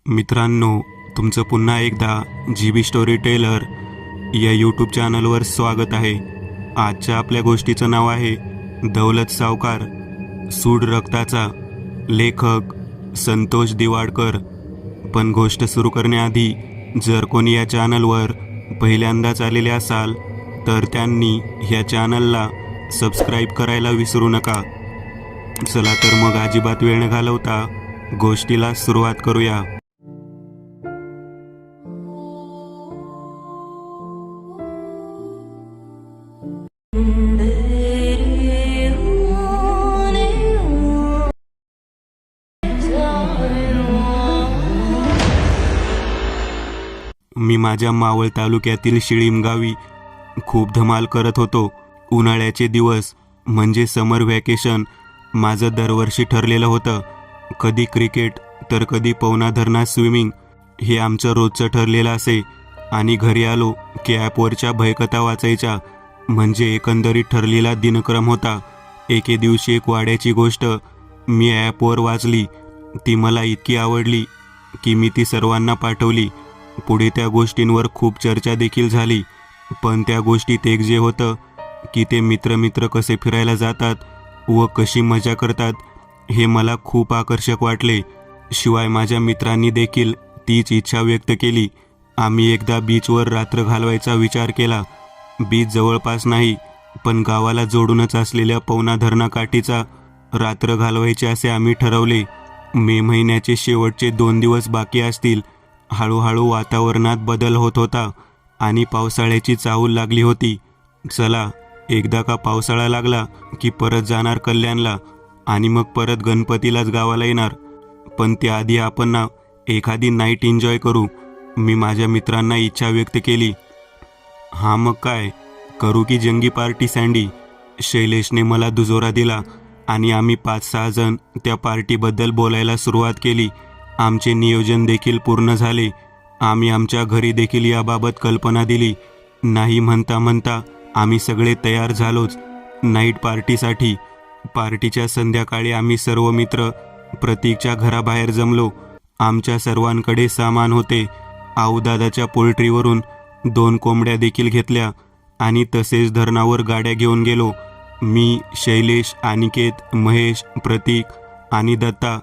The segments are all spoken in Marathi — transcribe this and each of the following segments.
मित्रांनो, तुमचं पुन्हा एकदा GB स्टोरी टेलर या यूट्यूब चॅनलवर स्वागत आहे. आजच्या आपल्या गोष्टीचं नाव आहे दौलत सावकार सूड रक्ताचा. लेखक संतोष दिवाडकर. पण गोष्ट सुरू करण्याआधी जर कोणी या चॅनलवर पहिल्यांदाच आलेले असाल तर त्यांनी ह्या चॅनलला सबस्क्राईब करायला विसरू नका. चला तर मग अजिबात वेळ न घालवता गोष्टीला सुरुवात करूया. मी माझ्या मावळ तालुक्यातील शिळीम गावी खूप धमाल करत होतो. उन्हाळ्याचे दिवस म्हणजे समर व्हॅकेशन माझं दरवर्षी ठरलेलं होतं. कधी क्रिकेट तर कधी पवना धरणात स्विमिंग हे आमचं रोजचं ठरलेलं असे. आणि घरी आलो की ॲपवरच्या भयकथा वाचायच्या म्हणजे एकंदरीत ठरलेला दिनक्रम होता. एके दिवशी एक वाड्याची गोष्ट मी ॲपवर वाचली. ती मला इतकी आवडली की मी ती सर्वांना पाठवली. पुढे त्या गोष्टींवर खूप चर्चा देखील झाली. पण त्या गोष्टीत एक जे होतं की ते मित्र कसे फिरायला जातात व कशी मजा करतात हे मला खूप आकर्षक वाटले. शिवाय माझ्या मित्रांनी देखील तीच इच्छा व्यक्त केली. आम्ही एकदा बीचवर रात्र घालवायचा विचार केला. बीच जवळपास नाही पण गावाला जोडूनच असलेल्या पवना धरणाकाठीचा रात्र घालवायचे असे आम्ही ठरवले. मे महिन्याचे शेवटचे 2 दिवस बाकी असतील. हळूहळू वातावरणात बदल होत होता आणि पावसाळ्याची चाहूल लागली होती. चला, एकदा का पावसाळा लागला की परत जाणार कल्याणला आणि मग परत गणपतीलाच गावाला येणार. पण त्याआधी आपण ना एखादी नाईट एन्जॉय करू. मी माझ्या मित्रांना इच्छा व्यक्त केली. हां मग काय करू की जंगी पार्टी सँडी. शैलेशने मला दुजोरा दिला आणि आम्ही 5-6 जण त्या पार्टीबद्दल बोलायला सुरुवात केली. आमचे नियोजन देखील पूर्ण झाले. आम्ही आमच्या घरी देखील याबाबत कल्पना दिली. नाही म्हणता म्हणता आम्ही सगळे तयार झालोच नाईट पार्टीसाठी. पार्टीच्या संध्याकाळी आम्ही सर्व मित्र प्रतीकच्या घराबाहेर जमलो. आमच्या सर्वांकडे सामान होते. आऊदादाच्या पोल्ट्रीवरून 2 कोंबड्या देखील घेतल्या आणि तसेच धरणावर गाड्या घेऊन गेलो. मी, शैलेश, अनिकेत, महेश, प्रतीक आणि दत्ता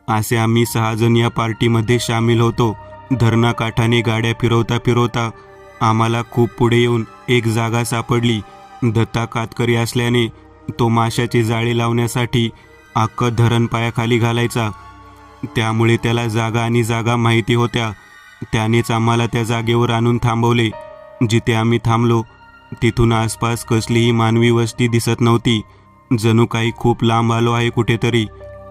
असे आम्ही 6 जण या पार्टीमध्ये सामील होतो. धरणाकाठाने गाड्या फिरवता फिरवता आम्हाला खूप पुढे येऊन एक जागा सापडली. दत्ता कातकरी असल्याने तो माशाचे जाळे लावण्यासाठी अख्खं धरण पायाखाली घालायचा. त्यामुळे त्याला जागा माहिती होत्या. त्यानेच आम्हाला त्या जागेवर आणून थांबवले. जिथे आम्ही थांबलो तिथून आसपास कसलीही मानवी वस्ती दिसत नव्हती. जणू काही खूप लांब आलो आहे कुठेतरी.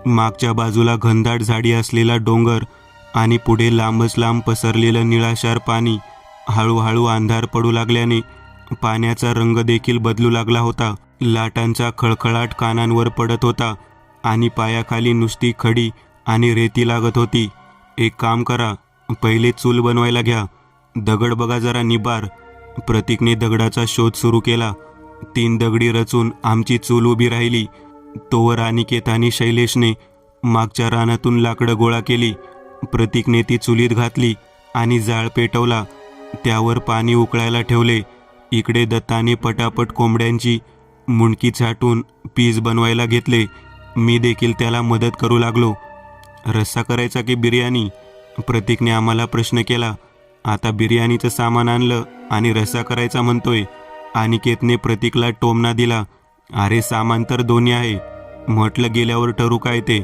मागच्या बाजूला घनदाट झाडी असलेला डोंगर आणि पुढे लांबच लांब पसरलेलं निळाशार पाणी. हळूहळू अंधार पडू लागल्याने पाण्याचा रंग देखील बदलू लागला होता. लाटांचा खळखळाट कानांवर पडत होता आणि पायाखाली नुसती खडी आणि रेती लागत होती. एक काम करा, पहिले चूल बनवायला घ्या. दगड बघा जरा निबार. प्रतीकने दगडाचा शोध सुरू केला. 3 दगडी रचून आमची चूल उभी राहिली. तोवर अनिकेत आणि शैलेशने मागच्या रानातून लाकडं गोळा केली. प्रतीकने ती चुलीत घातली आणि जाळ पेटवला. त्यावर पाणी उकळायला ठेवले. इकडे दत्ताने पटापट कोंबड्यांची मुंडकी छाटून पीस बनवायला घेतले. मी देखील त्याला मदत करू लागलो. रस्सा करायचा की बिर्याणी? प्रतीकने आम्हाला प्रश्न केला. आता बिर्याणीचं सामान आणलं आणि रस्सा करायचा म्हणतोय. अनिकेतने प्रतीकला टोमणा दिला. अरे सामान तर दोन्ही आहे. म्हटलं गेल्यावर ठरू काय ते.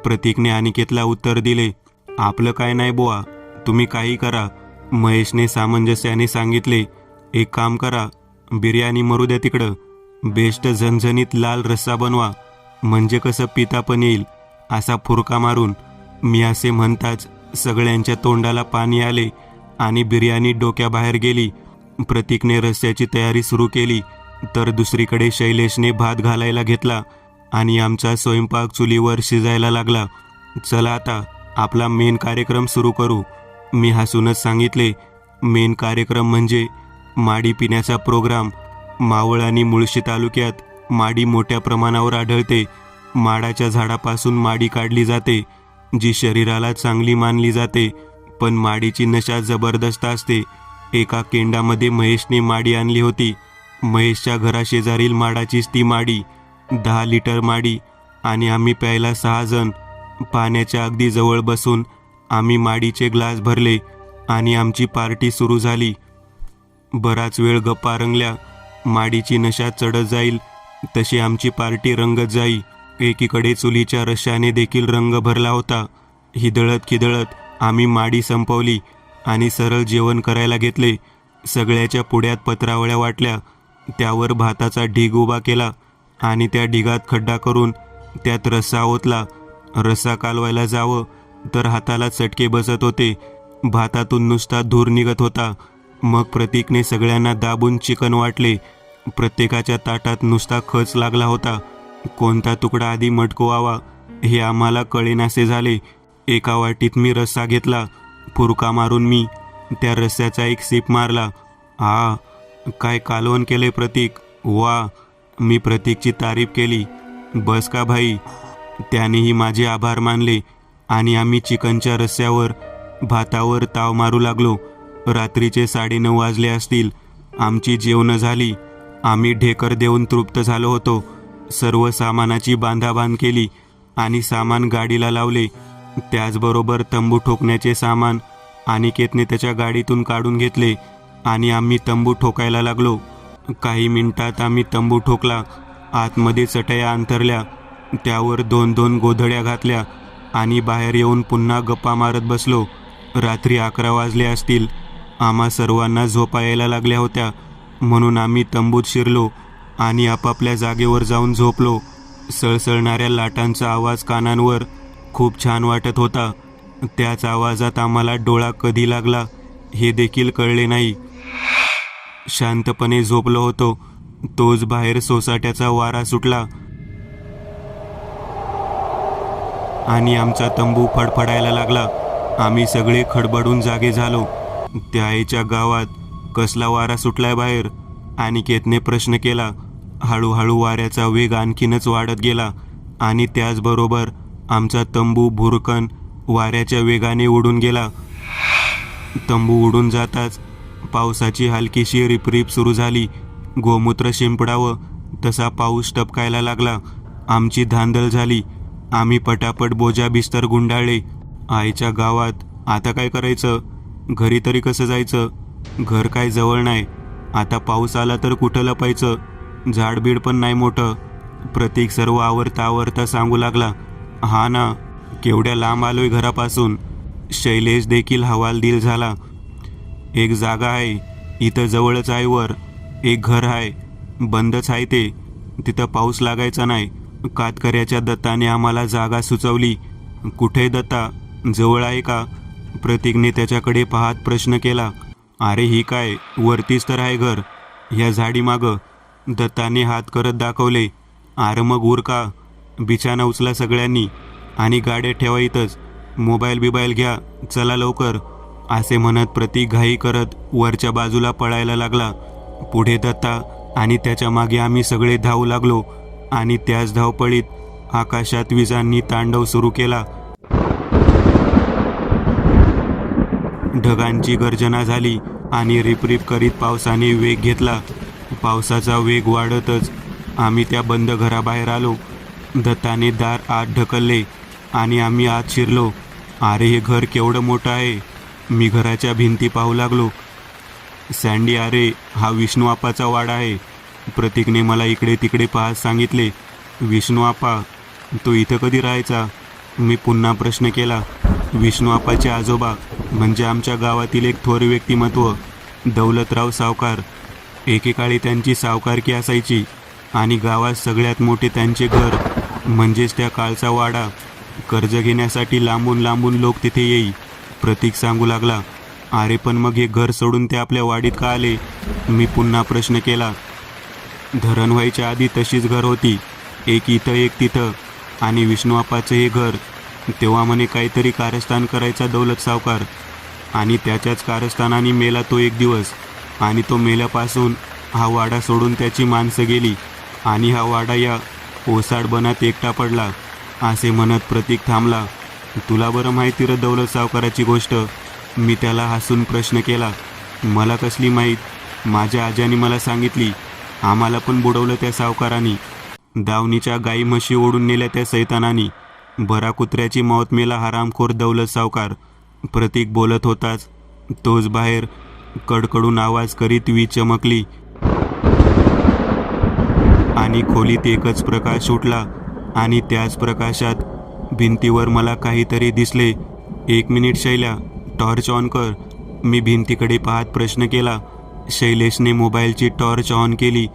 प्रतीकने अनिकेतला उत्तर दिले. आपलं काय नाही बुवा, तुम्ही काही करा. महेशने सामंजस्याने सांगितले. एक काम करा, बिर्याणी मरू द्या तिकडं. बेस्ट झणझणीत लाल रस्सा बनवा म्हणजे कसं पिता पण येईल असा फुरका मारून. मी असे म्हणताच सगळ्यांच्या तोंडाला पाणी आले आणि बिर्याणी डोक्याबाहेर गेली. प्रतीकने रस्स्याची तयारी सुरू केली तर दुसरीकडे शैलेशने भात घालायला घेतला आणि आमचा स्वयंपाक चुलीवर शिजायला लागला. चला आता आपला मेन कार्यक्रम सुरू करू, मी हसूनच सांगितले. मेन कार्यक्रम म्हणजे माडी पिण्याचा प्रोग्राम. मावळ आणि मुळशी तालुक्यात माडी मोठ्या प्रमाणावर आढळते. माडाच्या झाडापासून माडी काढली जाते. जी शरीराला चांगली मानली जाते, पण माडीची नशा जबरदस्त असते. एका केंडामध्ये महेशने माडी आणली होती. महेशच्या घराशेजारील माडाचीच ती माडी, 10 लिटर माडी. आणि आम्ही प्यायला 6 जण. पाण्याच्या अगदी जवळ बसून आम्ही माडीचे ग्लास भरले आणि आमची पार्टी सुरू झाली. बराच वेळ गप्पा रंगल्या. माडीची नशा चढत जाईल तशी आमची पार्टी रंगत जाई. एकीकडे चुलीच्या रश्श्याने देखील रंग भरला होता. हिदळत खिदळत आम्ही माडी संपवली आणि सरळ जेवण करायला घेतले. सगळ्याच्या पुढ्यात पत्रावळ्या वाटल्या, त्यावर भाताचा ढीग उभा केला आणि त्या ढिगात खड्डा करून त्यात रस्सा ओतला. रस्सा कालवायला जावं तर हाताला चटके बसत होते. भातातून नुसता धूर निघत होता. मग प्रतीकने सगळ्यांना दाबून चिकन वाटले. प्रत्येकाच्या ताटात नुसता खच लागला होता. कोणता तुकडा आधी मटकवावा हे आम्हाला कळेनासे झाले. एका वाटीत मी रस्सा घेतला. फुरका मारून मी त्या रस्स्याचा एक सिप मारला. काय कालवण केले प्रतीक, वा. मी प्रतीकची तारीफ केली. बस का भाई. त्यानेही माझे आभार मानले आणि आम्ही चिकनच्या रस्स्यावर भातावर ताव मारू लागलो. रात्रीचे 9:30 वाजले असतील. आमची जेवणं झाली. आम्ही ढेकर देऊन तृप्त झालो होतो. सर्व सामानाची बांधाबांध केली आणि सामान गाडीला लावले. त्याचबरोबर तंबू ठोकण्याचे सामान अनिकेतने त्याच्या गाडीतून काढून घेतले आणि आम्ही तंबू ठोकायला लागलो. काही मिनिटात आम्ही तंबू ठोकला. आतमध्ये चटया अंथरल्या, त्यावर 2-2 गोधड्या घातल्या आणि बाहेर येऊन पुन्हा गप्पा मारत बसलो. रात्री 11 वाजले असतील. आम्हा सर्वांना झोपा यायला लागल्या होत्या, म्हणून आम्ही तंबूत शिरलो आणि आपापल्या जागेवर जाऊन झोपलो. सळसळणाऱ्या लाटांचा आवाज कानांवर खूप छान वाटत होता. त्याच आवाजात आम्हाला डोळा कधी लागला हे देखील कळले नाही. शांतपणे झोपलो होतो. तोच बाहेर सोसाट्याचा वारा सुटला आणि आमचा तंबू फडफडायला लागला. आम्ही सगळे खडबडून जागे झालो. त्या आईच्या गावात कसला वारा सुटलाय बाहेर, अनिकेतने प्रश्न केला. हळूहळू वाऱ्याचा वेग आणखीनच वाढत गेला आणि त्याचबरोबर आमचा तंबू भुरकन वाऱ्याच्या वेगाने उडून गेला. तंबू उडून जाताच पावसाची हलकीशी रिपरिप सुरू झाली. गोमूत्र शिंपडावं तसा पाऊस टपकायला लागला. आमची धांदल झाली. आम्ही पटापट बोजा बिस्तर गुंडाळले. आईच्या गावात आता काय करायचं, घरी तरी कसं जायचं. घर काय जवळ नाही. आता पाऊस आला तर कुठं लपायचं, झाडबीड पण नाही मोठं. प्रतीक सर्व आवरता सांगू लागला. हा ना, केवढ्या लांब आलोय घरापासून. शैलेश देखील हवालदिल झाला. एक जागा आहे इथं जवळच आहे. वर एक घर आहे, बंदच आहे ते. तिथं पाऊस लागायचा नाही. कातकऱ्याच्या दत्ताने आम्हाला जागा सुचवली. कुठे दत्ता, जवळ आहे का. प्रतीकने त्याच्याकडे पाहत प्रश्न केला. अरे ही काय, वरतीच तर आहे घर, ह्या झाडीमागं. दत्ताने हात करत दाखवले. अरे मग उरका, बिछाना उचला सगळ्यांनी आणि गाड्या ठेवा इथंच. मोबाईल बिबाईल घ्या, चला लवकर. असे म्हणत प्रतीक घाई करत वरच्या बाजूला पळायला लागला. पुढे दत्ता आणि त्याच्या मागे आम्ही सगळे धावू लागलो आणि त्याच धावपळीत आकाशात विजांनी तांडव सुरू केला. ढगांची गर्जना झाली आणि रिपरिप करीत पावसाने वेग घेतला. पावसाचा वेग वाढतच आम्ही त्या बंद घराबाहेर आलो. दत्ताने दार आत ढकलले आणि आम्ही आत शिरलो. अरे हे घर केवढं मोठं आहे. मी घराच्या भिंती पाहू लागलो. सँडी, अरे हा विष्णू आप्पाचा वाडा आहे. प्रतीकने मला इकडे तिकडे पाहत सांगितले. विष्णू आप्पा, तो इथं कधी राहायचा. मी पुन्हा प्रश्न केला. विष्णू आप्पाचे आजोबा म्हणजे आमच्या गावातील एक थोर व्यक्तिमत्व, दौलतराव सावकार. एकेकाळी त्यांची सावकारकी असायची आणि गावात सगळ्यात मोठे त्यांचे घर म्हणजेच त्या काळचा वाडा. कर्ज घेण्यासाठी लांबून लांबून लोक तिथे येई. प्रतीक सांगू लागला. अरे पण मग हे घर सोडून ते आपल्या वाडीत का आले. मी पुन्हा प्रश्न केला. धरण व्हायच्या आधी तशीच घर होती, एक इथं एक तिथं. आणि विष्णूआप्पाचं हे घर. तेव्हा म्हणे काहीतरी कारस्थान करायचा दौलत सावकार आणि त्याच्याच कारस्थानाने मेला तो एक दिवस. आणि तो मेल्यापासून हा वाडा सोडून त्याची माणसं गेली आणि हा वाडा या ओसाड बनात एकटा पडला. असे म्हणत प्रतीक थांबला तुला बरं माहिती रे दौलत सावकाराची गोष्ट. मी त्याला हसून प्रश्न केला. मला कसली माहीत, माझ्या आज्याने मला सांगितली. आम्हाला पण बुडवलं त्या सावकारांनी. दावणीच्या गाई म्हशी ओढून नेल्या त्या सैतानानी. बरा कुत्र्याची मौत मेला हरामखोर दौलत सावकार. प्रतीक बोलत होताच तोच बाहेर कडकडून आवाज करीत वीज चमकली आणि खोलीत एकच प्रकाश उठला आणि त्याच प्रकाशात भिंतीवर मला काहीतरी दिसले. 1 मिनिट शैल्या, टॉर्च ऑन कर. मी भिंतीकडे पाहत प्रश्न केला. शैलेशने मोबाईलची टॉर्च ऑन केली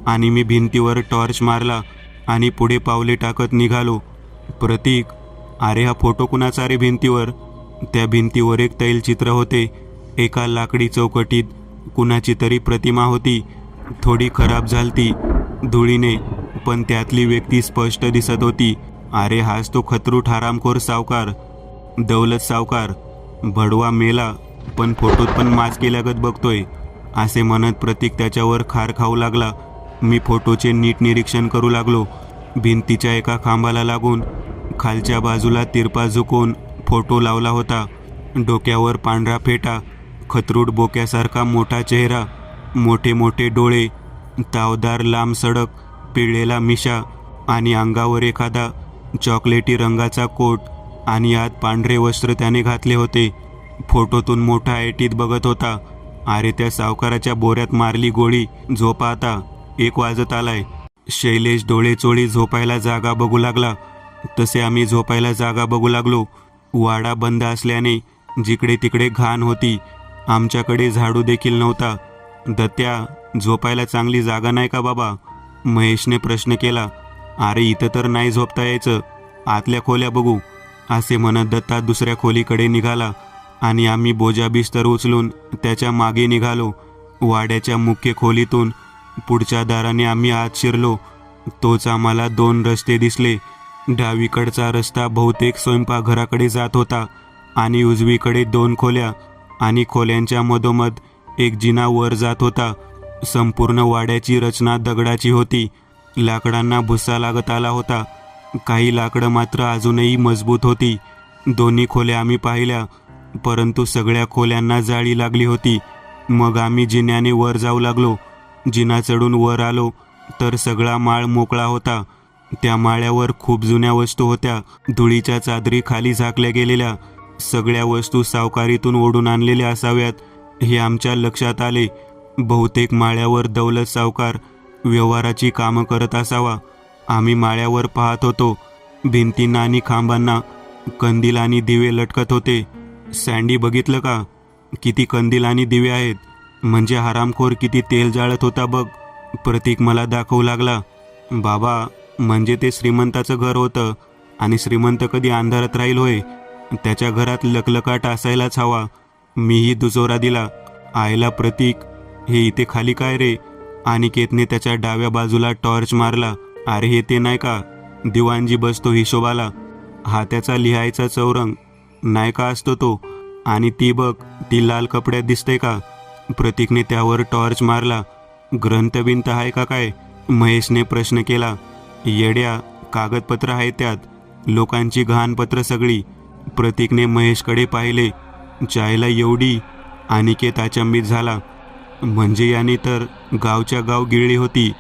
आणि मी भिंतीवर टॉर्च मारला आणि पुढे पावले टाकत निघालो. प्रतीक, अरे हा फोटो कुणाचा रे भिंतीवर? त्या भिंतीवर एक तैलचित्र होते. एका लाकडी चौकटीत कुणाची तरी प्रतिमा होती. थोडी खराब झालती धुळीने, पण त्यातली व्यक्ती स्पष्ट दिसत होती. अरे हाच तो खतरूट हरामखोर सावकार, दौलत सावकार. भडवा मेला पण फोटोत पण माच केल्यागत बघतोय, असे म्हणत प्रतीक त्याच्यावर खार खाऊ लागला. मी फोटोचे नीट निरीक्षण करू लागलो. भिंतीच्या एका खांबाला लागून खालच्या बाजूला तिरपा झुकून फोटो लावला होता. डोक्यावर पांढरा फेटा, खतरूट बोक्यासारखा मोठा चेहरा, मोठे मोठे डोळे, तावदार लांब सडक, पिळलेला मिशा आणि अंगावर एखादा चॉकलेटी रंगाचा कोट आणि आत पांढरे वस्त्र त्याने घातले होते. फोटोतून मोठा ऐटीत बघत होता. अरे त्या सावकाराच्या बोऱ्यात मारली गोळी. झोपा आता, 1 वाजत आलाय. शैलेश डोळे चोळी झोपायला जागा बघू लागला. तसे आम्ही झोपायला जागा बघू लागलो. वाडा बंद असल्याने जिकडे तिकडे घाण होती. आमच्याकडे झाडू देखील नव्हता. दत्त्या, झोपायला चांगली जागा नाही का बाबा? महेशने प्रश्न केला. अरे इथं तर नाही झोपता यायचं, आतल्या खोल्या बघू, असे म्हणत दत्ता दुसऱ्या खोलीकडे निघाला आणि आम्ही बोजा बिस्तर उचलून त्याच्या मागे निघालो. वाड्याच्या मुख्य खोलीतून पुढच्या दाराने आम्ही आत शिरलो. तोच आम्हाला 2 रस्ते दिसले. डावीकडचा रस्ता बहुतेक स्वयंपाकघराकडे जात होता आणि उजवीकडे 2 खोल्या आणि खोल्यांच्या मधोमध एक जिना वर जात होता. संपूर्ण वाड्याची रचना दगडाची होती. लाकडांना भुस्सा लागत आला होता. काही लाकडं मात्र अजूनही मजबूत होती. दोन्ही खोल्या आम्ही पाहिल्या, परंतु सगळ्या खोल्यांना जाळी लागली होती. मग आम्ही जिन्याने वर जाऊ लागलो. जिना चढून वर आलो तर सगळा माळ मोकळा होता. त्या माळ्यावर खूप जुन्या वस्तू होत्या. धुळीच्या चादरी खाली झाकल्या गेलेल्या. सगळ्या वस्तू सावकारीतून ओढून आणलेल्या असाव्यात हे आमच्या लक्षात आले. बहुतेक माळ्यावर दौलत सावकार व्यवहाराची कामं करत असावा. आम्ही माळ्यावर पाहत होतो. भिंतींना आणि खांबांना कंदील आणि दिवे लटकत होते. सँडी, बघितलं का किती कंदील आणि दिवे आहेत? म्हणजे हरामखोर किती तेल जाळत होता बघ. प्रतीक मला दाखवू लागला. बाबा, म्हणजे ते श्रीमंताचं घर होतं आणि श्रीमंत कधी अंधारात राहील होय? त्याच्या घरात लकलकाट असायलाच हवा. मीही दुजोरा दिला. आयला प्रतीक, हे इथे खाली काय रे? अनिकेतने त्याच्या डाव्या बाजूला टॉर्च मारला. अरे हे ते नाही का दिवाणजी बसतो हिशोबाला? हा त्याचा लिहायचा चौरंग नाही का असतो तो? आणि ती बघ, ती लाल कपड्यात दिसते का? प्रतीकने त्यावर टॉर्च मारला. ग्रंथबिंत आहे का काय? महेशने प्रश्न केला. येड्या, कागदपत्र आहे त्यात, लोकांची घाणपत्र सगळी. प्रतीकने महेशकडे पाहिले. चायला एवढी? अनिकेत अचंबित झाला. म्हणजे याने तर गावच्या गाव गिळली होती.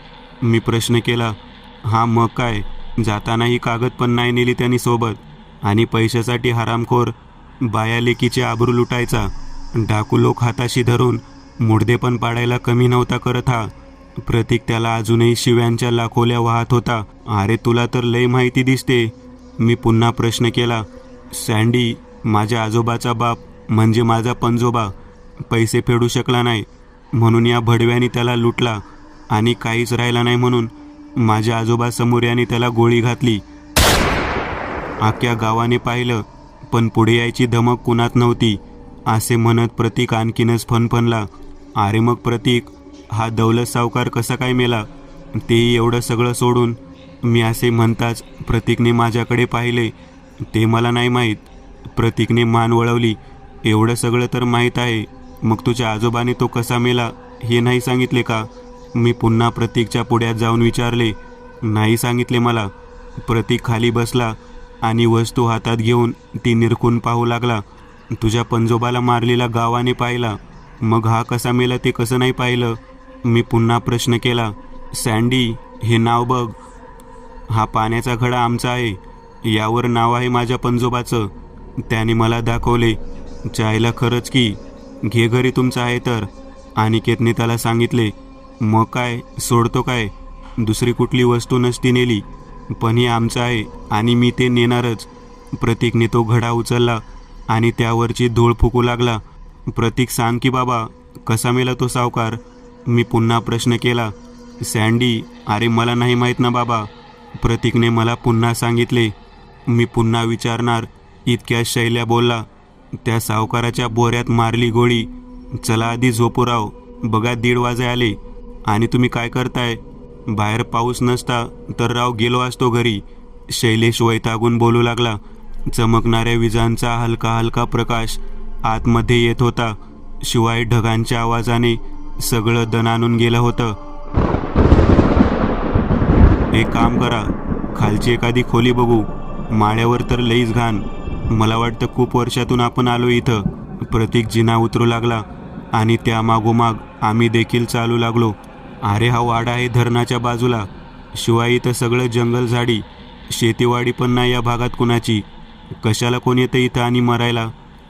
मी प्रश्न केला. हा मग काय, जाताना ही कागद पण नाही नेली त्यांनी सोबत. आणि पैशासाठी हरामखोर बाया लेकीचे आबरू लुटायचा. डाकू लोक हाताशी धरून मुडदे पण पाडायला कमी नव्हता करत हा. प्रतीक त्याला अजूनही शिव्यांच्या लाखोल्या वाहत होता. अरे तुला तर लय माहिती दिसते. मी पुन्हा प्रश्न केला. सँडी, माझ्या आजोबाचा बाप म्हणजे माझा पंजोबा पैसे फेडू शकला नाही म्हणून या भडव्याने त्याला लुटला आणि काहीच राहिला नाही म्हणून माझ्या आजोबासमोर याने त्याला गोळी घातली. अख्ख्या गावाने पाहिलं पण पुढे यायची धमक कुणात नव्हती, असे म्हणत प्रतीक आणखीनच फणफणला. अरे मग प्रतीक, हा दौलत सावकार कसा काय मेला? तेही एवढं सगळं सोडून? मी असे म्हणताच प्रतीकने माझ्याकडे पाहिले. ते मला नाही माहीत. प्रतीकने मान वळवली. एवढं सगळं तर माहीत आहे, मग तुझ्या आजोबाने तो कसा मेला हे नाही सांगितले का? मी पुन्हा प्रतीकच्या पुढ्यात जाऊन विचारले. नाही सांगितले मला. प्रतीक खाली बसला आणि वस्तू हातात घेऊन ती निरखून पाहू लागला. तुझ्या पंजोबाला मारलेला गावाने पाहिला, मग हा कसा मेला ते कसं नाही पाहिलं? मी पुन्हा प्रश्न केला. सँडी, हे नाव बघ. हा पाण्याचा घडा आमचा आहे, यावर नाव आहे माझ्या पंजोबाचं. त्याने मला दाखवले. चायला खरंच की, घे घरी तुमचं आहे तर, अनिकेतने त्याला सांगितले. मग काय, सोडतो काय? दुसरी कुठली वस्तू नसती नेली, पण हे आमचं आहे आणि मी ते नेणारच. प्रतीकने तो घडा उचलला आणि त्यावरची धूळ फुकू लागला. प्रतीक, सांग की बाबा, कसा मेला तो सावकार? मी पुन्हा प्रश्न केला. सँडी, अरे मला नाही माहीत ना बाबा. प्रतीकने मला पुन्हा सांगितले. मी पुन्हा विचारणार इतक्या शैल्या बोलला. त्या सावकाराच्या बोऱ्यात मारली गोळी. चला आधी झोपू राव, बघा 1:30 वाजे आले आणि तुम्ही काय करताय? बाहेर पाऊस नसता तर राव गेलो असतो घरी. शैलेश वैतागून बोलू लागला. चमकणाऱ्या विजांचा हलका हलका प्रकाश आतमध्ये येत होता. शिवाय ढगांच्या आवाजाने सगळं दणाणून गेलं होतं. एक काम करा, खालची एखादी खोली बघू. माळ्यावर तर लईच घाण. मला वाटतं खूप वर्षातून आपण आलो इथं. प्रतीक जिना उतरू लागला आणि त्या मागोमाग आम्ही देखील चालू लागलो. अरे हा वाडा आहे धरणाच्या बाजूला. शिवाय इथं सगळं जंगल झाडी, शेतीवाडी पण नाही या भागात कुणाची. कशाला कोण येतं इथं आणि मरायला?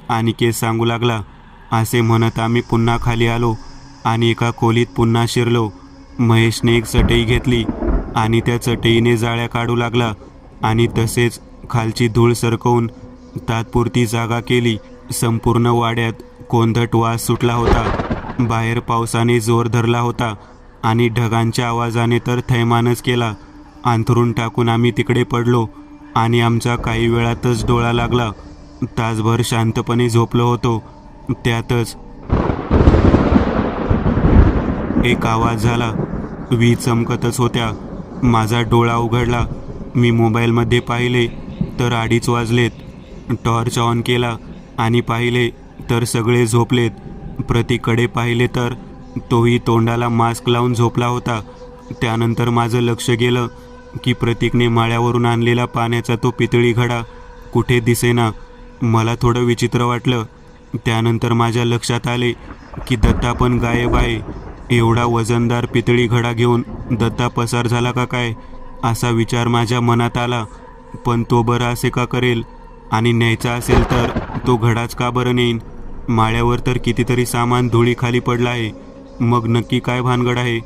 अनिकेत सांगू लागला. असे म्हणत आम्ही पुन्हा खाली आलो आणि एका खोलीत पुन्हा शिरलो. महेशने एक चटई घेतली आणि त्या चटईने जाळ्या काढू लागला आणि तसेच खालची धूळ सरकवून तात्पुरती जागा केली. संपूर्ण वाड्यात कोंदट वास सुटला होता. बाहेर पावसाने जोर धरला होता आणि ढगांच्या आवाजाने तर थैमानच केला. अंथरून टाकून आम्ही तिकडे पडलो आणि आमचा काही वेळातच डोळा लागला. तासभर शांतपणे झोपलो होतो. त्यातच एक आवाज झाला. वीज चमकतच होत्या. माझा डोळा उघडला. मी मोबाईलमध्ये पाहिले तर 2:30 वाजलेत. टॉर्च ऑन केला आणि पाहिले तर सगळे झोपलेत. प्रतीककडे पाहिले तर तोही तोंडाला मास्क लावून झोपला होता. त्यानंतर माझं लक्ष गेलं की प्रतीकने माळ्यावरून आणलेला पाण्याचा तो पितळी घडा कुठे दिसेना. मला थोडं विचित्र वाटलं. त्यानंतर माझ्या लक्षात आले की दत्ता पण गायब आहे. एवढा वजनदार पितळी घडा घेऊन दत्ता पसार झाला का काय, असा विचार माझ्या मनात आला. पण तो बरं असे का करेल? आणि न्यायचा असेल तर तो घडाच का बरं नेईन? माळ्यावर तर कितीतरी सामान धुळीखाली पडलं आहे. मग नक्की काय भानगड आहे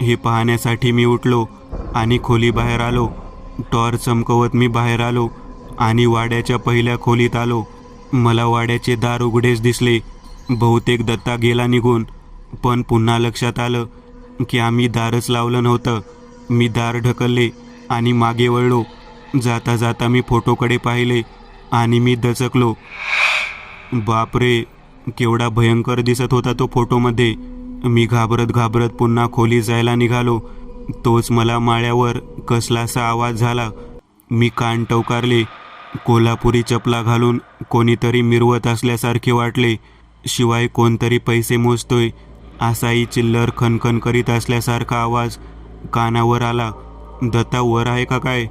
हे पाहण्यासाठी मी उठलो आणि खोली बाहेर आलो. टॉर्च चमकवत मी बाहेर आलो आणि वाड्याच्या पहिल्या खोलीत आलो. मला वाड्याचे दार उघडेच दिसले. बहुतेक दत्ता गेला निघून. पण पुन्हा लक्षात आलं की आम्ही दारच लावलं नव्हतं. मी दार ढकलले आणि मागे वळलो. जाता जाता मी फोटोकडे पाहिले आणि मी दचकलो. बापरे, केवढा भयंकर दिसत होता तो फोटोमध्ये. मी घाबरत घाबरत पुन्हा खोली जायला निघालो. तोच मला माळ्यावर कसलासा आवाज झाला. मी कान टवकारले. कोल्हापुरी चपला घालून कोणीतरी मिरवत असल्यासारखे वाटले. शिवाय कोणतरी पैसे मोजतोय असाही चिल्लर खनखन करीत असल्यासारखा आवाज कानावर आला. दत्ता वर आहे का काय?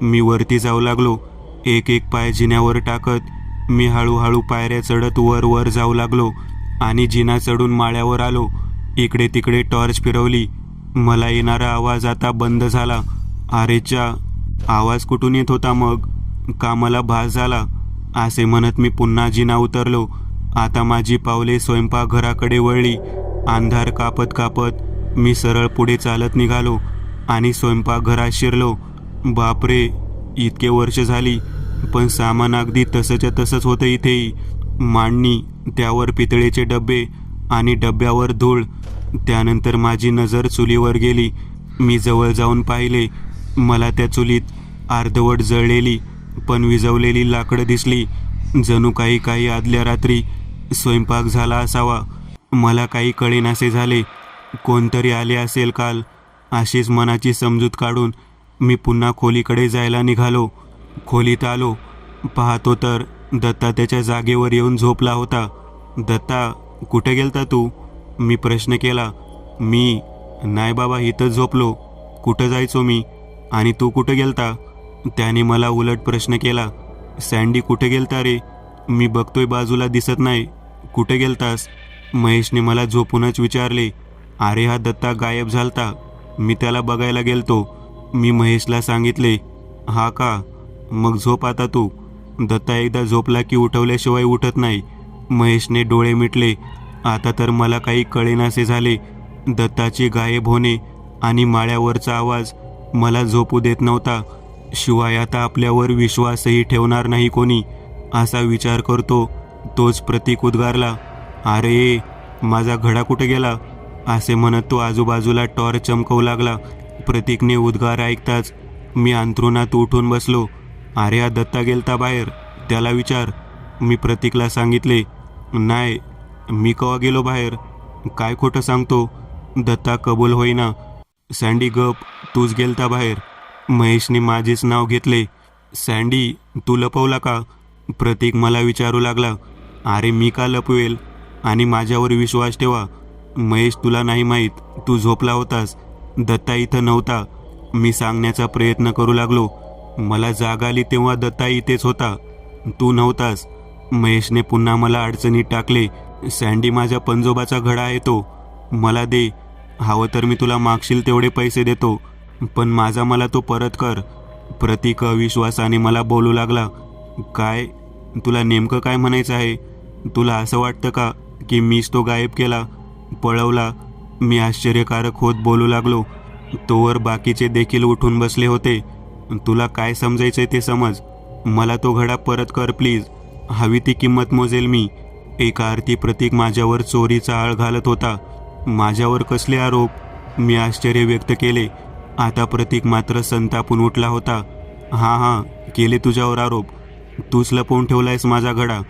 मी वरती जाऊ लागलो. एक एक पाय जिन्यावर टाकत मी हळूहळू पायऱ्या चढत वर वर जाऊ लागलो आणि जिना चढून माळ्यावर आलो. इकडे तिकडे टॉर्च फिरवली. मला येणारा आवाज आता बंद झाला. अरेच्या, आवाज कुठून येत होता मग? का मला भास झाला? असे म्हणत मी पुन्हा जिना उतरलो. आता माझी पावले स्वयंपाकघराकडे वळली. अंधार कापत कापत मी सरळ पुढे चालत निघालो आणि स्वयंपाकघरात शिरलो. बापरे, इतके वर्ष झाली पण सामान अगदी तसंच्या तसंच होतं इथेही. मांडणी, त्यावर पितळेचे डबे आणि डब्यावर धूळ. त्यानंतर माझी नजर चुलीवर गेली. मी जवळ जाऊन पाहिले. मला त्या चुलीत अर्धवट जळलेली पण विझवलेली लाकडं दिसली. जणू काही आदल्या रात्री स्वयंपाक झाला असावा. मला काही कळेनासे झाले. कोणतरी आले असेल काल, अशीच मनाची समजूत काढून मी पुन्हा खोलीकडे जायला निघालो. खोलीत आलो. पाहतो तर दत्ता त्याच्या जागेवर येऊन झोपला होता. दत्ता, कुठे गेलता तू? मी प्रश्न केला. नाही बाबा, इथंच झोपलो. कुठं जायचो मी? आणि तू कुठं गेलता? त्याने मला उलट प्रश्न केला, सँडी कुठे गेलता रे? मी बघतोय बाजूला दिसत नाही. कुठे गेलतास? महेशने मला झोपूनच विचारले. अरे हा दत्ता गायब झालता. मी त्याला बघायला गेलतो. मी महेशला सांगितले. हा का? मग झोप आता तू. दत्ता एकदा झोपला की उठवल्याशिवाय उठत नाही. महेशने डोळे मिटले. आता तर मला काही कळेनासे झाले. दत्ताचे गायब होणे आणि माळ्यावरचा आवाज मला झोपू देत नव्हता. शिवाय आता आपल्यावर विश्वासही ठेवणार नाही कोणी, असा विचार करतो तोच प्रतीक उद्गारला, अरे माझा घडा कुठे गेला? असे म्हणत तो आजूबाजूला टॉर्च चमकवू लागला. प्रतीकने उद्गार ऐकताच मी अंथरुणात उठून बसलो. अरे हा दत्ता गेलता बाहेर, त्याला विचार. मी प्रतीकला सांगितले. नाही, मी कवा गेलो बाहेर? काय खोटं सांगतो? दत्ता कबूल होईना. सँडी गप, तूच गेलता बाहेर. महेशने माझेच नाव घेतले. सँडी तू लपवला का? प्रतीक मला विचारू लागला. अरे मी का लपवेल? आणि माझ्यावर विश्वास ठेवा. महेश तुला नाही माहीत, तू झोपला होतास. दत्ता इथं नव्हता. मी सांगण्याचा प्रयत्न करू लागलो. मला जाग आली तेव्हा दत्ता इथेच होता, तू नव्हतास. महेशने पुन्हा मला अडचणीत टाकले. सँडी माझ्या पंजोबाचा घडा आहे तो. मला दे. हवं तर मी तुला मागशील तेवढे पैसे देतो, पण माझा मला तो परत कर. प्रतीक अविश्वासाने मला बोलू लागला. काय? तुला नेमकं काय म्हणायचं आहे? तुला असं वाटतं का की मीच तो गायब केला, पळवला? मी आश्चर्यकारक होत बोलू लागलो. तोवर बाकीचे देखील उठून बसले होते. तुला काय समजायचंय ते समज. मला तो घडा परत कर प्लीज. हवी ती किंमत मोजेल मी. एका अर्थी प्रतीक माझ्यावर चोरीचा आळ घालत होता. माझ्यावर कसले आरोप? मी आश्चर्य व्यक्त केले. आता प्रतीक मात्र संतापून उठला होता. हां, केले तुझ्यावर आरोप. तूच लपवून ठेवलायस माझा घडा.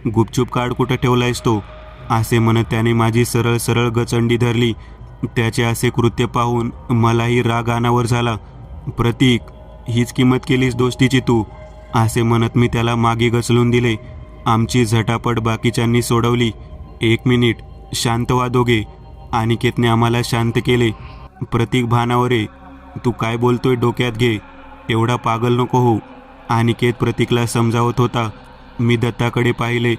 गुपचूप कार्ड कुठं ठेवलायस तो? असे म्हणत त्याने माझी सरळ सरळ गचंडी धरली. त्याचे असे कृत्य पाहून मलाही राग अनावर झाला. प्रतीक, हीच किंमत केलीस दोस्तीची तू? असे म्हणत मी त्याला मागे गचलून दिले. आमची झटापट बाकीच्यांनी सोडवली. 1 मिनिट, शांत व्हा दोघे. अनिकेतने आम्हाला शांत केले. प्रतीक भानावर आहे. तू काय बोलतोय डोक्यात घे. एवढा पागल नको हो. अनिकेत प्रतीकला समजावत होता. मी दत्ताकडे पाहिले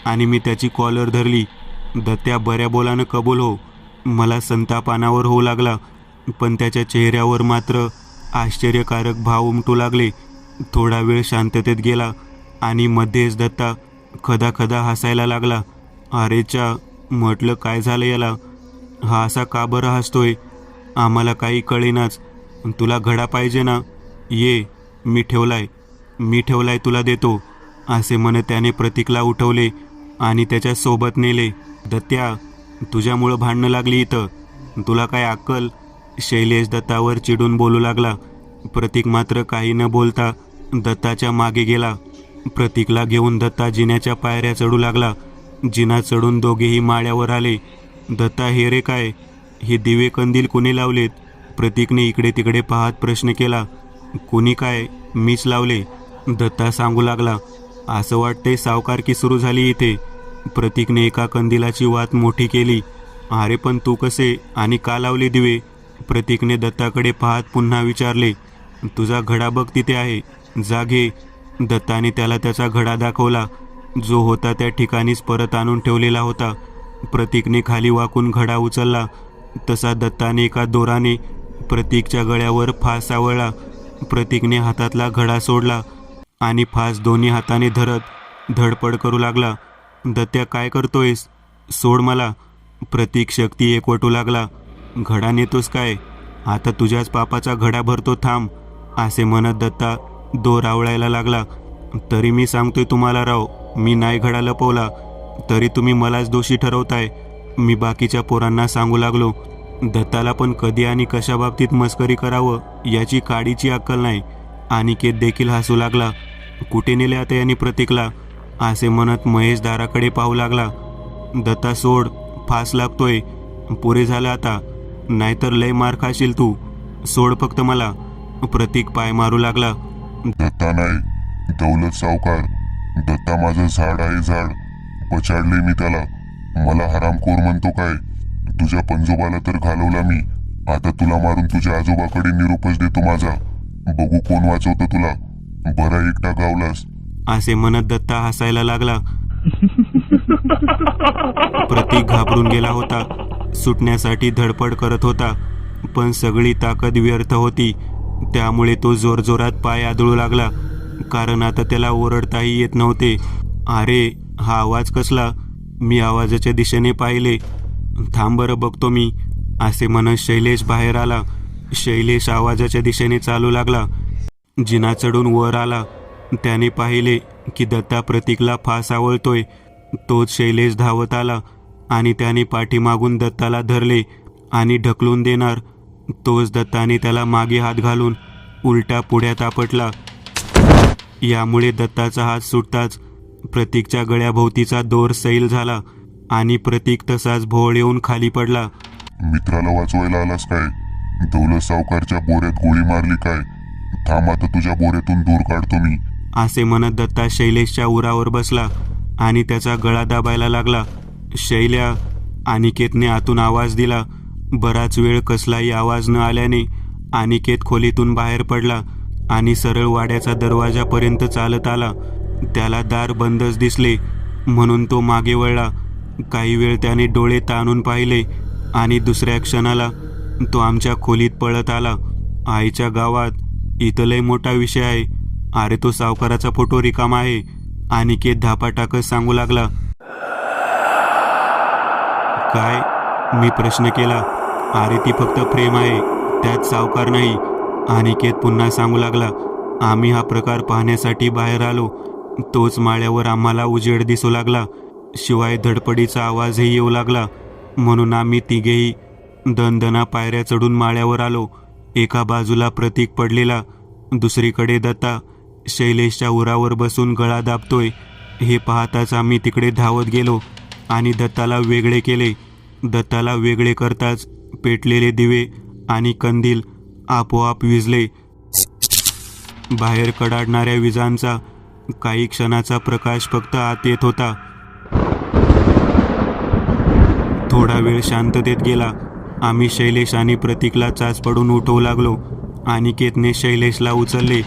आणि मी त्याची कॉलर धरली. दत्त्या बऱ्या बोलानं कबूल हो. मला संताप अनावर होऊ लागला, पण त्याच्या चेहऱ्यावर मात्र आश्चर्यकारक भाव उमटू लागले. थोडा वेळ शांततेत गेला आणि मध्येच दत्ता खदाखदा हसायला लागला. अरेच्या, म्हटलं काय झालं याला? हा असा का बरं हसतोय? आम्हाला काही कळेनाच. तुला घडा पाहिजे ना? ये, मी ठेवलाय तुला देतो. असे म्हणत त्याने प्रतीकला उठवले आणि त्याच्या सोबत नेले. दत्त्या, तुझ्यामुळं भांडणं लागली इथं. तुला काय अक्कल? शैलेश दत्तावर चिडून बोलू लागला. प्रतीक मात्र काही न बोलता दत्ताच्या मागे गेला. प्रतीकला घेऊन दत्ता जिन्याच्या पायऱ्या चढू लागला. जिना चढून दोघेही माळ्यावर आले. दत्ता, हे रे काय? हे दिवे कंदील कुणी लावलेत? प्रतीकने इकडे तिकडे पाहत प्रश्न केला. कुणी काय? मीच लावले, दत्ता सांगू लागला. असं वाटतंय सावकारकी सुरू झाली इथे. प्रतीकने एका कंदिलाची वात मोठी केली. अरे पण तू कसे आणि का लावले दिवे? प्रतीकने दत्ताकडे पाहत पुन्हा विचारले. तुझा घडा बघ तिथे आहे, जा घे. दत्ताने त्याला त्याचा घडा दाखवला, जो होता त्या ठिकाणीच परत आणून ठेवलेला होता. प्रतीकने खाली वाकून घडा उचलला तसा दत्ताने एका दोराने प्रतीकच्या गळ्यावर फास आवळला. प्रतीकने हातातला घडा सोडला आणि फास दोन्ही हाताने धरत धडपड करू लागला. दत्त्या, काय करतोयस? सोड मला. प्रतीक शक्ती एकवटू लागला. घडा नेतोस काय? आता तुझ्याच पापाचा घडा भरतो, थांब. असे म्हणत दत्ता दोर आवळायला लागला. तरी मी सांगतोय तुम्हाला राव, मी नाही घडा लपवला, तरी तुम्ही मलाच दोषी ठरवताय. मी बाकीच्या पोरांना सांगू लागलो. दत्ताला पण कधी आणि कशा बाबतीत मस्करी करावं याची काडीची अक्कल नाही. अनिकेत देखील हसू लागला. कुठे नेले आता यांनी प्रतीकला? असे म्हणत महेश दाराकडे पाहू लागला. दत्ता सोड, फास लागतोय. पुरे झालं आता, नाहीतर लय मार खाशील तू. सोड फक्त मला. प्रतीक पाय मारू लागला. दत्ता नाही, दौलत सावकार. दत्ता माझं झाड आहे, झाड. पछाडले मी त्याला. मला हरामखोर म्हणतो काय? तुझ्या पंजोबाला तर घालवला मी. आता तुला मारून तुझ्या आजोबाकडे निरोपच देतो माझा. बघू कोण वाचवतं तुला. बरा एकटा गावलास. असे म्हणत दत्ता हसायला लागला. प्रतीक घाबरून गेला होता. सुटण्यासाठी धडपड करत होता, पण सगळी ताकद व्यर्थ होती. त्यामुळे तो जोरजोरात पाय आदळू लागला, कारण आता त्याला ओरडताही येत नव्हते. अरे, हा आवाज कसला? मी आवाजाच्या दिशेने पाहिले. थांब बरं, बघतो मी, असे म्हणत शैलेश बाहेर आला. शैलेश आवाजाच्या दिशेने चालू लागला. जिना चढून वर आला. त्याने पाहिले की दत्ता प्रतीकला फास आवळतोय. तोच शैलेश धावत आला आणि त्याने पाठीमागून दत्ताला धरले आणि ढकलून देणार. तोच दत्ताने त्याला मागे हात घालून उलटा पुढ्यात आपटला. यामुळे दत्ताचा हात सुटताच प्रतीकच्या गळ्याभोवतीचा दोर सैल झाला आणि प्रतीक तसाच भोवळ येऊन खाली पडला. मित्राला वाचवायला आलास काय? दौलत सावकारच्या बोऱ्यात गोळी मारली काय? थांब, आता तुझ्या बोऱ्यातून दूर काढतो मी. असे म्हणत दत्ता शैलेशच्या उरावर बसला आणि त्याचा गळा दाबायला लागला. शैल्या, अनिकेतने आतून आवाज दिला. बराच वेळ कसलाही आवाज न आल्याने अनिकेत खोलीतून बाहेर पडला आणि सरळ वाड्याचा दरवाजापर्यंत चालत आला. त्याला दार बंदच दिसले, म्हणून तो मागे वळला. काही वेळ त्याने डोळे ताणून पाहिले आणि दुसऱ्या क्षणाला तो आमच्या खोलीत पळत आला. आईच्या गावात, इथं लय मोठा विषय आहे. अरे, तो सावकाराचा फोटो रिकामा आहे, अनिकेत धापा टाकत सांगू लागला. काय? मी प्रश्न केला. अरे, ती फक्त फ्रेम आहे, त्यात सावकार नाही, अनिकेत पुन्हा सांगू लागला. आम्ही हा प्रकार पाहण्यासाठी बाहेर आलो. तोच माळ्यावर आम्हाला उजेड दिसू लागला. शिवाय धडपडीचा आवाजही येऊ लागला, म्हणून आम्ही तिघेही दणदणा पायऱ्या चढून माळ्यावर आलो. एका बाजूला प्रतीक पडलेला, दुसरीकडे दत्ता शैलेशच्या उरावर बसून गळा दाबतोय. हे पाहताच आम्ही तिकडे धावत गेलो आणि दत्ताला वेगळे केले. दत्ताला वेगळे करताच पेटलेले दिवे आणि कंदील आपोआप विझले. बाहेर कडाडणाऱ्या विजांचा काही क्षणाचा प्रकाश फक्त आत येत होता. थोडा वेळ शांततेत गेला. आम्ही शैलेश आणि प्रतीकला चाच पडून उठवू लागलो. अनिकेतने शैलेशला उचलले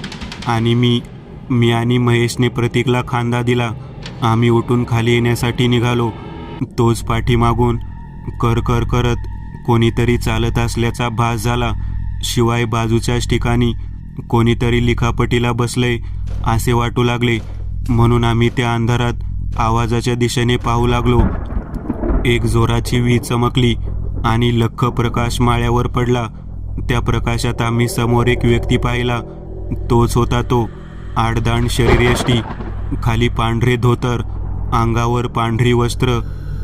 आणि मी आणि महेशने प्रतीकला खांदा दिला. आम्ही उठून खाली येण्यासाठी निघालो. तोच पाठीमागून कर कर करत कोणीतरी चालत असल्याचा भास झाला. शिवाय बाजूच्याच ठिकाणी कोणीतरी लिखापटीला बसलंय असे वाटू लागले, म्हणून आम्ही त्या अंधारात आवाजाच्या दिशेने पाहू लागलो. एक जोराची वीज चमकली आणि लख्ख प्रकाश माळ्यावर पडला. त्या प्रकाशात आम्ही समोर एक व्यक्ती पाहिला. तोच होता तो. आडदांड शरीरयष्टी, खाली पांढरे धोतर, अंगावर पांढरी वस्त्र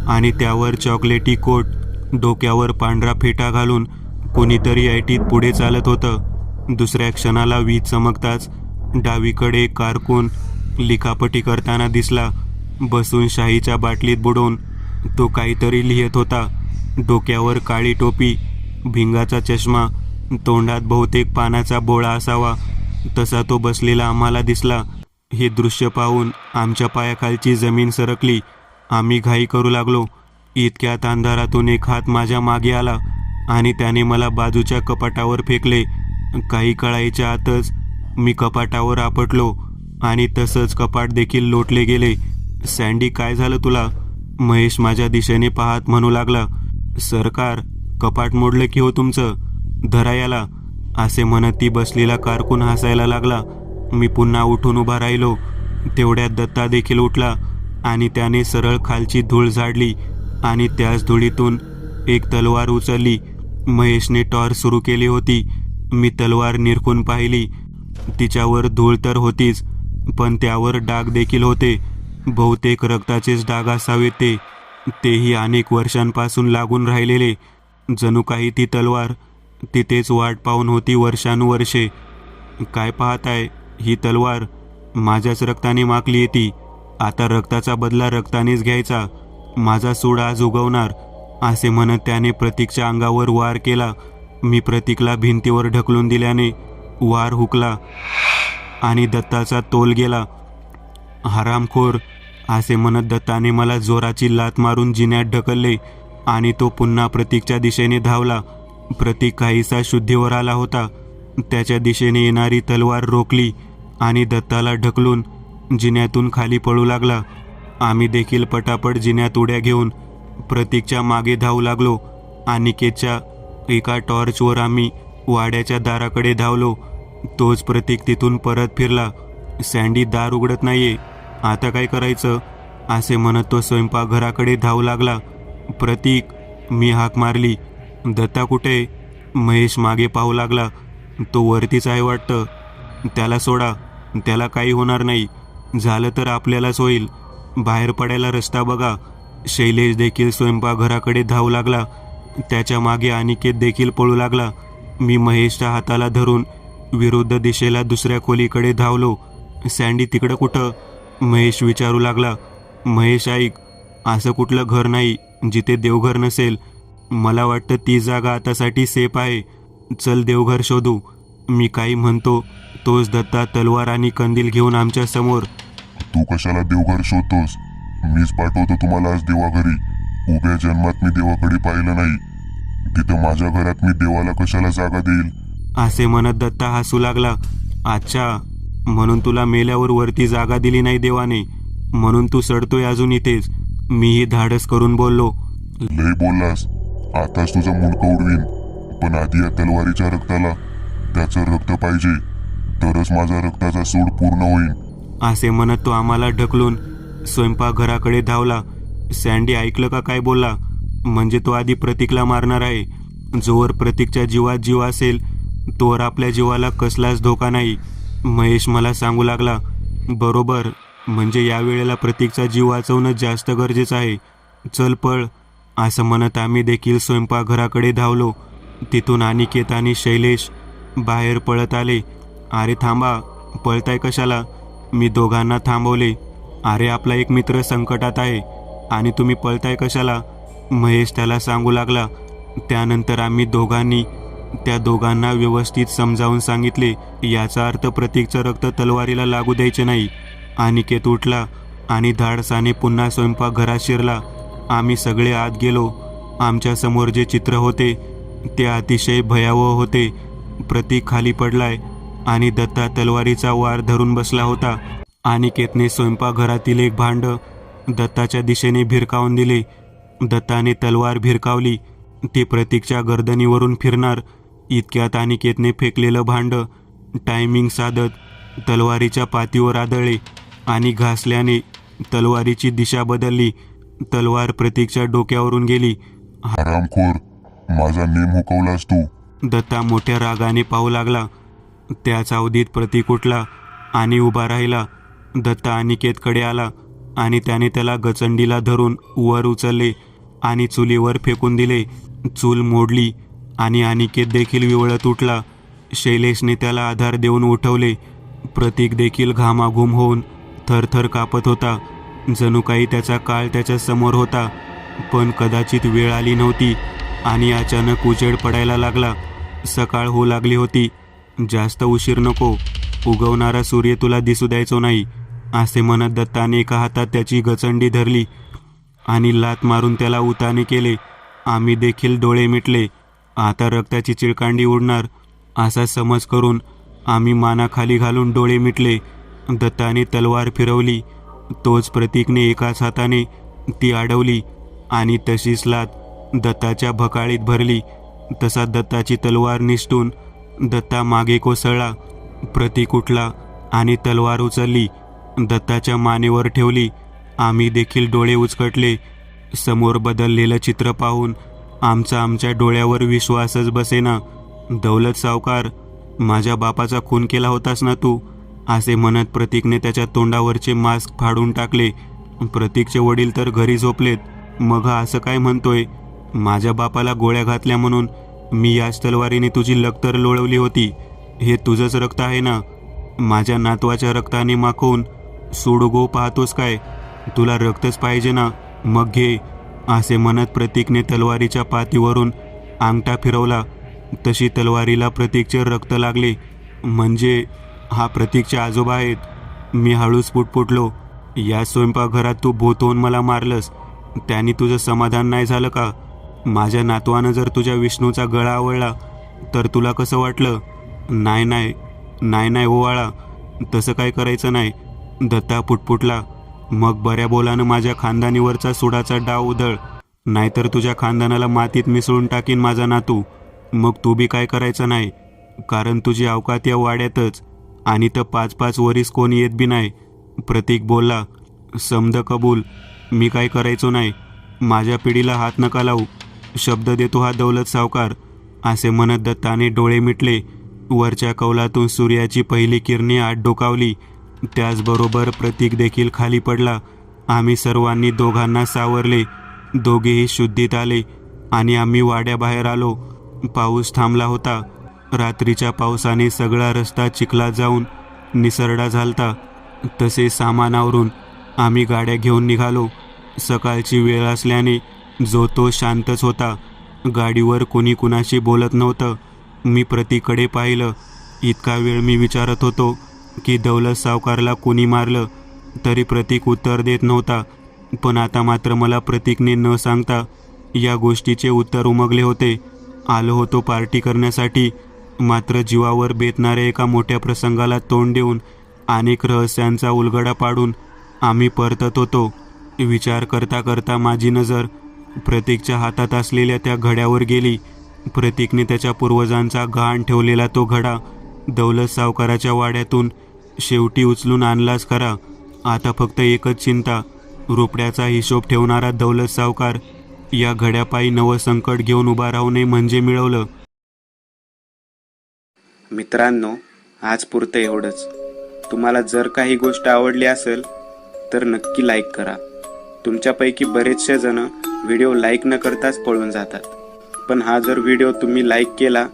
आणि त्यावर चॉकलेटी कोट, डोक्यावर पांढरा फेटा घालून कोणीतरी ऐटीत पुढे चालत होतं. दुसऱ्या क्षणाला वीज चमकताच डावीकडे एक कारकून लिखापटी करताना दिसला. बसून शाईच्या बाटलीत बुडवून तो काहीतरी लिहित होता. डोक्यावर काळी टोपी, भिंगाचा चष्मा, तोंडात बहुतेक पानाचा बोळा असावा तसा तो बसलेला आम्हाला दिसला. हे दृश्य पाहून आमच्या पायाखालची जमीन सरकली. आम्ही घाई करू लागलो. इतक्यात अंधारातून एक हात माझ्या मागे आला आणि त्याने मला बाजूच्या कपाटावर फेकले. काही कळायच्या आतच मी कपाटावर आपटलो आणि तसंच कपाट देखील लोटले गेले. सँडी, काय झालं तुला? महेश माझ्या दिशेने पाहत म्हणू लागला. सरकार, कपाट मोडलं की हो तुमचं, धरा याला, असे म्हणत ती बसलेला कारकून हसायला लागला. मी पुन्हा उठून उभा राहिलो. तेवढ्यात दत्ता देखील उठला आणि त्याने सरळ खालची धूळ झाडली आणि त्याच धुळीतून एक तलवार उचलली. महेशने टॉर्च सुरू केली होती. मी तलवार निरखून पाहिली. तिच्यावर धूळ तर होतीच, पण त्यावर डाग देखील होते. बहुतेक रक्ताचेच डाग असावेत तेही अनेक वर्षांपासून लागून राहिलेले. जणू काही ती तलवार तिथेच वाट पाहून होती वर्षानुवर्षे. काय पाहताय? ही तलवार माझ्याच रक्ताने माखली ती. आता रक्ताचा बदला रक्तानेच घ्यायचा. माझा सूड आज उगवणार, असे म्हणत त्याने प्रतीकच्या अंगावर वार केला. मी प्रतीकला भिंतीवर ढकलून दिल्याने वार हुकला आणि दत्ताचा तोल गेला. हरामखोर, असे म्हणत दत्ताने मला जोराची लाथ मारून जिन्यात ढकलले आणि तो पुन्हा प्रतीकच्या दिशेने धावला. प्रतीक काहीसा शुद्धीवर आला होता. त्याच्या दिशेने येणारी तलवार रोखली आणि दत्ताला ढकलून जिन्यातून खाली पळू लागला. आम्ही देखील पटापट जिन्यात उड्या घेऊन प्रतीकच्या मागे धावू लागलो. अनिकेतच्या एका टॉर्चवर आम्ही वाड्याच्या दाराकडे धावलो. तोच प्रतीक तिथून परत फिरला. सँडी दार उघडत नाहीये, आता काय करायचं असे म्हणत तो स्वयंपाकघराकडे धावू लागला. प्रतीक, मी हाक मारली. दत्ता कुठे? महेश मागे पाहू लागला. तो वरतीच आहे वाटतं. त्याला सोडा, त्याला काही होणार नाही. झालं तर आपल्यालाच होईल. बाहेर पडायला रस्ता बघा. शैलेश देखील स्वयंपाकघराकडे धावू लागला. त्याच्या मागे अनिकेत देखील पळू लागला. मी महेशच्या हाताला धरून विरुद्ध दिशेला दुसऱ्या खोलीकडे धावलो. सँडी तिकडं कुठं? महेश विचारू लागला. महेश ऐक, असं कुठलं घर नाही जिथे देवघर नसेल. मला वाटतं ती जागा आतासाठी सेफ आहे. चल देवघर शोधू. मी काही म्हणतो तोच दत्ता तलवार आणि कंदील घेऊन आमच्या समोर. तू कशाला देवघर शोधतोस? मीच पाठवतो तुम्हाला आज देवाघरी. उभ्या जन्मात मी देवाकडे पाहिलं नाही. तिथं माझ्या घरात मी देवाला कशाला जागा देईल? असे म्हणत दत्ता हसू लागला. अच्छा, म्हणून तुला मेल्यावर वरती जागा दिली नाही देवाने, म्हणून तू सडतोय अजून इथेच. मीही धाडस करून बोललो. लय बोललास, आताच तुझा मुंडकं उडवीन. पण आधी या तलवारीच्या रक्ताला त्याचं रक्त पाहिजे, तरच माझा रक्ताचा सूड पूर्ण होईल. असे म्हणत तो आम्हाला ढकलून स्वयंपाकघराकडे धावला. सँडी ऐकलं का काय बोलला? म्हणजे तो आधी प्रतीकला मारणार आहे. जोवर प्रतीकच्या जीवात जीव असेल तोवर आपल्या जीवाला कसलाच धोका नाही. महेश मला सांगू लागला. बरोबर, म्हणजे या वेळेला प्रतीकचा जीव वाचवणं जास्त गरजेचं आहे. चल पळ. असं म्हणत आम्ही देखील स्वयंपाकघराकडे धावलो. तिथून अनिकेत आणि शैलेश बाहेर पळत आले. अरे थांबा, पळताय कशाला? मी दोघांना थांबवले. अरे आपला एक मित्र संकटात आहे आणि तुम्ही पळताय कशाला? महेश त्याला सांगू लागला. त्यानंतर आम्ही दोघांनी त्या दोघांना व्यवस्थित समजावून सांगितले. याचा अर्थ प्रतीकचं रक्त तलवारीला लागू द्यायचे नाही. अनिकेत उठला आणि धाडसाने पुन्हा स्वयंपाकघरात शिरला. आम्ही सगळे आत गेलो. आमच्या समोर जे चित्र होते ते अतिशय भयावह होते. प्रतीक खाली पडलाय आणि दत्ता तलवारीचा वार धरून बसला होता. अनिकेतने स्वयंपाकघरातील एक भांड दत्ताच्या दिशेने भिरकावून दिले. दत्ताने तलवार भिरकावली. ती प्रतीकच्या गर्दनीवरून फिरणार इतक्यात अनिकेतने फेकलेलं भांड टायमिंग साधत तलवारीच्या पातीवर आदळले आणि घासल्याने तलवारीची दिशा बदलली. तलवार प्रतीकच्या डोक्यावरून गेली. हरामखोर, माझा नेम हुकवलास तू. दत्ता मोठ्या रागाने पाहू लागला. त्याच अवधीत प्रतीक उठला आणि उभा राहिला. दत्ता अनिकेतकडे आला आणि त्याने त्याला गचंडीला धरून वर उचलले आणि चुलीवर फेकून दिले. चूल मोडली आणि अनिकेत देखील विवळत उठला. शैलेशने त्याला आधार देऊन उठवले. प्रतीक देखील घामाघूम होऊन थरथर कापत होता. जणू काही त्याचा काळ त्याच्या समोर होता. पण कदाचित वेळ आली नव्हती आणि अचानक उजेड पडायला लागला. सकाळ होऊ लागली होती. जास्त उशीर नको, उगवणारा सूर्य तुला दिसू द्यायचो नाही, असे म्हणत दत्ताने एका हातात त्याची गचंडी धरली आणि लात मारून त्याला उताने केले. आम्ही देखील डोळे मिटले. आता रक्ताची चिळकांडी उडणार असा समज करून आम्ही मानाखाली घालून डोळे मिटले. दत्ताने तलवार फिरवली. तोच प्रतीकने एकाच हाताने ती अडवली आणि तशीच लात दत्ताच्या भकाळीत भरली. तसा दत्ताची तलवार निसटून दत्ता मागे कोसळला. प्रतीक उठला आणि तलवार उचलली, दत्ताच्या मानेवर ठेवली. आम्ही देखील डोळे उचकटले. समोर बदललेलं चित्र पाहून आमच्या डोळ्यावर विश्वासच बसेना. दौलत सावकार, माझ्या बापाचा खून केला होतास ना तू, असे म्हणत प्रतीकने त्याच्या तोंडावरचे मास्क फाडून टाकले. प्रतीकचे वडील तर घरी झोपलेत. मग हा असं काय म्हणतोय? माझ्या बापाला गोळ्या घातल्या म्हणून मी याच तलवारीने तुझी लक्तर लोळवली होती. हे तुझंच रक्त आहे ना? माझ्या नातवाच्या रक्ताने माखून सोडगो पाहतोस काय? तुला रक्तच पाहिजे ना? मग घे, असे म्हणत प्रतीकने तलवारीच्या पातीवरून अंगठा फिरवला. तशी तलवारीला प्रतीकचे रक्त लागले. म्हणजे हा प्रतीकचे आजोबा आहेत. मी हळूच पुटपुटलो. या स्वयंपाकघरात तू भूत होऊन मला मारलंस, त्याने तुझं समाधान नाही झालं का? माझ्या नातवानं जर तुझ्या विष्णूचा गळा आवळला तर तुला कसं वाटलं? नाही नाही नाही नाही ओवाळा, तसं काय करायचं नाही. दत्ता पुटपुटला. मग बऱ्या बोलानं माझ्या खानदानीवरचा सुडाचा डाव उधळ, नाहीतर तुझ्या खानदानाला मातीत मिसळून टाकीन माझा नातू. मग तू बी काय करायचं नाही, कारण तुझी अवकात या वाड्यातच, आणि तर 5-5 वरीस कोणी येत बी नाही. प्रतीक बोलला. समद कबूल. मी काय करायचो नाही. माझ्या पिढीला हात नका लावू. शब्द देतो हा दौलत सावकार. असे म्हणत दत्ताने डोळे मिटले. वरच्या कौलातून सूर्याची पहिली किरणे आत डोकावली. त्याचबरोबर प्रतीक देखील खाली पडला. आम्ही सर्वांनी दोघांना सावरले. दोघेही शुद्धीत आले आणि आम्ही वाड्याबाहेर आलो. पाऊस थांबला होता. रात्रीच्या पावसाने सगळा रस्ता चिखलात जाऊन निसरडा झालता. तसे सामानावरून आम्ही गाड्या घेऊन निघालो. सकाळची वेळ असल्याने जो तो शांतच होता. गाडीवर कोणी कुणाशी बोलत नव्हतं. मी प्रतीकडे पाहिलं. इतका वेळ मी विचारत होतो की दौलत सावकारला कोणी मारलं, तरी प्रतीक उत्तर देत नव्हता. पण आता मात्र मला प्रतीकने न सांगता या गोष्टीचे उत्तर उमगले होते. आलो होतो पार्टी करण्यासाठी, मात्र जीवावर बेतणाऱ्या एका मोठ्या प्रसंगाला तोंड देऊन अनेक रहस्यांचा उलगडा पाडून आम्ही परतत होतो. विचार करता करता माझी नजर प्रतीकच्या हातात असलेल्या त्या घड्यावर गेली. प्रतीकने त्याच्या पूर्वजांचा गहाण ठेवलेला तो घडा दौलत सावकाराच्या वाड्यातून शेवटी उचलून आणलाच खरा. आता फक्त एकच चिंता, रुपड्याचा हिशोब ठेवणारा दौलत सावकार या घड्यापायी नवं संकट घेऊन उभा राहू नये म्हणजे मिळवलं. मित्रांनो, आज पुरतं एवढंच. तुम्हाला जर काही गोष्ट आवडली असेल तर नक्की लाईक करा. तुमच्यापैकी बरेचसे जण व्हिडिओ लाईक न करताच पळून जातात, पण हा जर व्हिडिओ तुम्ही लाईक केला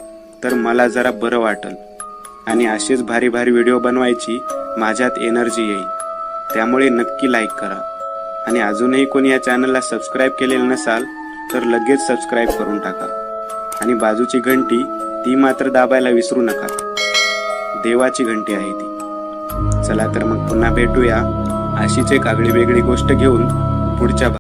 तर मला जरा बरं वाटेल आणि असेच भारी भारी व्हिडिओ बनवायची माझ्यात एनर्जी येईल. त्यामुळे नक्की लाईक करा. आणि अजूनही कोणी या चॅनलला सबस्क्राईब केलेलं नसाल तर लगेच सबस्क्राईब करून टाका. आणि बाजूची घंटी ती मात्र दाबायला विसरू नका. देवाची घंटी आहे ती. चला तर मग पुन्हा भेटूया अशीच एक आगळी वेगळी गोष्ट घेऊन पुढच्या